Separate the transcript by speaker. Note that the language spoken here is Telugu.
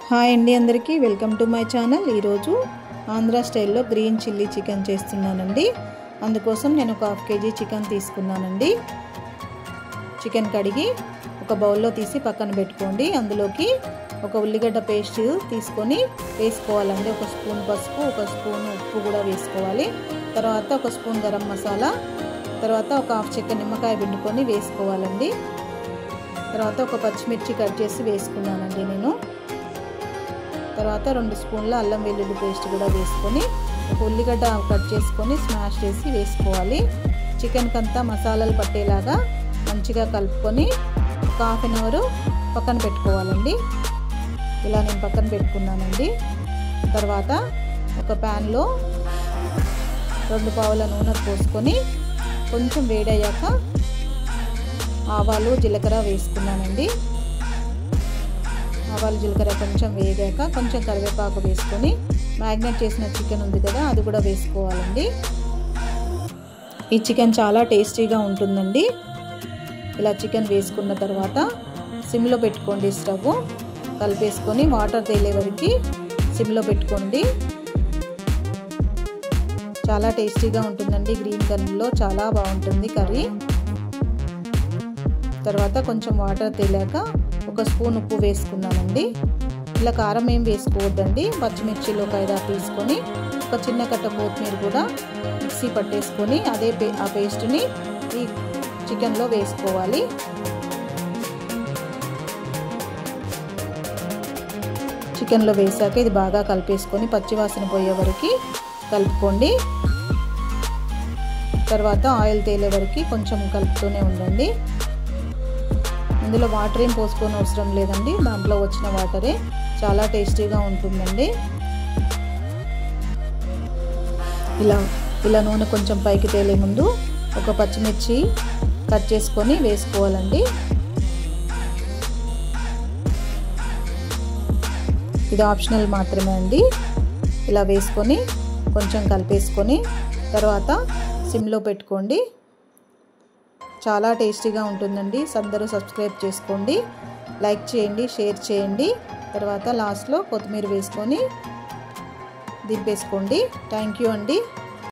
Speaker 1: హాయ్ అండి, అందరికీ వెల్కమ్ టు మై ఛానల్. ఈరోజు ఆంధ్ర స్టైల్లో గ్రీన్ చిల్లీ చికెన్ చేస్తున్నానండి. అందుకోసం నేను ఒక హాఫ్ కేజీ చికెన్ తీసుకున్నానండి. చికెన్ కడిగి ఒక బౌల్లో తీసి పక్కన పెట్టుకోండి. అందులోకి ఒక ఉల్లిగడ్డ పేస్ట్ తీసుకొని వేసుకోవాలండి. ఒక స్పూన్ పసుపు, ఒక స్పూన్ ఉప్పు కూడా వేసుకోవాలి. తర్వాత ఒక స్పూన్ గరం మసాలా, తర్వాత ఒక హాఫ్ చెక్క నిమ్మకాయ పిండుకొని వేసుకోవాలండి. తర్వాత ఒక పచ్చిమిర్చి కట్ చేసి వేసుకున్నానండి నేను. తర్వాత 2 స్పూన్ల అల్లం వెల్లుల్లి పేస్ట్ కూడా వేసుకొని ఒక ఉల్లిగడ్డ కట్ చేసుకొని స్మాష్ చేసి వేసుకోవాలి. చికెన్కి అంతా మసాలాలు పట్టేలాగా మంచిగా కలుపుకొని ఒక హాఫ్ అన్ అవర్ పక్కన పెట్టుకోవాలండి. ఇలా నేను పక్కన పెట్టుకున్నానండి. తర్వాత ఒక ప్యాన్లో 2 పావుల నూనె పోసుకొని కొంచెం వేడయ్యాక ఆవాలు జీలకర్ర వేసుకున్నానండి. ఆవాలు జీలకర్ర కొంచెం వేగాక కొంచెం కరివేపాకు వేసుకొని మ్యారినేట్ చేసిన చికెన్ ఉంది కదా, అది కూడా వేసుకోవాలండి. ఈ చికెన్ చాలా టేస్టీగా ఉంటుందండి. ఇలా చికెన్ వేసుకున్న తర్వాత సిమ్లో పెట్టుకోండి. స్టవ్ కలిపేసుకొని వాటర్ తేలే వరకు సిమ్లో పెట్టుకోండి. చాలా టేస్టీగా ఉంటుందండి. గ్రీన్ కలర్లో చాలా బాగుంటుంది కర్రీ. తర్వాత కొంచెం వాటర్ తేలాక ఒక స్పూన్ ఉప్పు వేసుకున్నానండి. ఇలా కారం ఏం వేసుకోవద్దండి. పచ్చిమిర్చిలో ఒక 5 తీసుకొని ఒక చిన్న కట్ట కొత్తిమీర కూడా మిక్సీ పట్టేసుకొని ఆ పేస్ట్ని ఈ చికెన్లో వేసుకోవాలి. చికెన్లో వేసాక ఇది బాగా కలిపేసుకొని పచ్చివాసన పోయే వరకు కలుపుకోండి. తర్వాత ఆయిల్ తేలే వరకు కొంచెం కలుపుతూనే ఉండండి. ఇందులో వాటర్ ఏం పోసుకొని అవసరం లేదండి. దాంట్లో వచ్చిన వాటరే చాలా టేస్టీగా ఉంటుందండి. ఇలా నూనె కొంచెం పైకి తేలే ముందు ఒక పచ్చిమిర్చి కట్ చేసుకొని వేసుకోవాలండి. ఇది ఆప్షనల్ మాత్రమే అండి. ఇలా వేసుకొని కొంచెం కలిపేసుకొని తర్వాత సిమ్లో పెట్టుకోండి. చాలా టేస్టీగా ఉంటుందండి. అందరూ సబ్స్క్రైబ్ చేసుకోండి, లైక్ చేయండి, షేర్ చేయండి. తర్వాత లాస్ట్లో కొత్తిమీర వేసుకొని దింపేసుకోండి. థ్యాంక్ యూ అండి.